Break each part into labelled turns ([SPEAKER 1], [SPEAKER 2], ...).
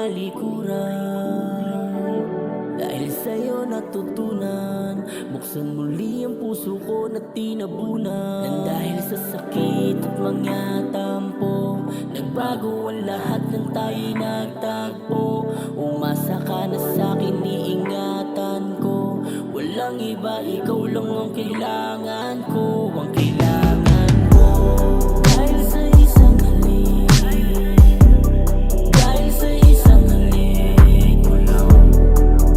[SPEAKER 1] talikuran. Dahil sa'yo natutunan, buksan muli ang puso ko na tinabunan. Nang dahil sa sakit at mga tampo, nagbago ang lahat ng tayo'y nagtagpo. Umasa ka na sa'kin, iingatan ko. Walang iba, ikaw lang ang kailangan ko. Ang kailangan ko. Dahil sa isang halik, dahil sa isang halik mo lang.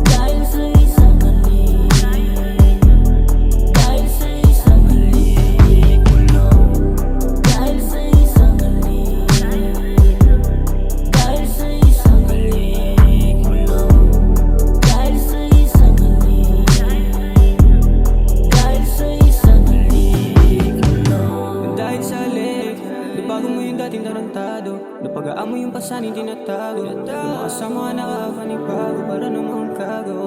[SPEAKER 1] Dahil sa isang halik, dahil sa isang halik mo lang. Dahil sa isang halik, dahil sa isang halik mo lang. Dahil sa isang halik, dahil sa isang halik mo lang.
[SPEAKER 2] Dahil sa halik, nabago mo yung dating tarantado. Napag-aamoy yung pasaning tinatago. Lumakasama ka nakakanibago para namang kago.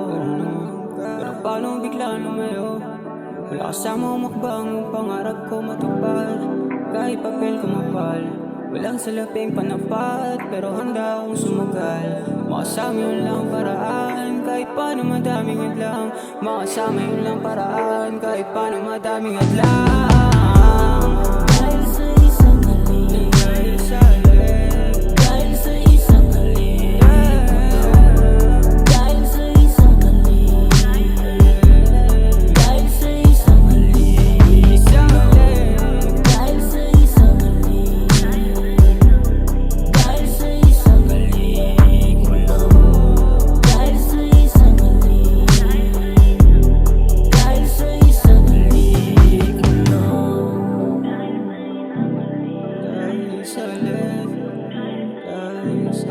[SPEAKER 2] Pero paano bigla lumayo? Wala kasama umakbang ang pangarap ko matupad. Kahit papel kumapal, walang salaping panapat, pero handa akong sumagal. Makasama yun lang paraan, kahit paano madaming hadlang. Makasama yun lang paraan, kahit paano madaming hadlang.
[SPEAKER 1] Dahil sa isang halik,
[SPEAKER 2] Dahil sa halik,
[SPEAKER 1] dahil sa isang halik, dahil sa isang halik, dahil sa isang halik,
[SPEAKER 2] isang halik.
[SPEAKER 1] dahil sa isang halik, dahil sa isang halik mo lang. Dahil sa isang halik, dahil sa isang halik mo lang.
[SPEAKER 2] Dahil sa halik, dahil sa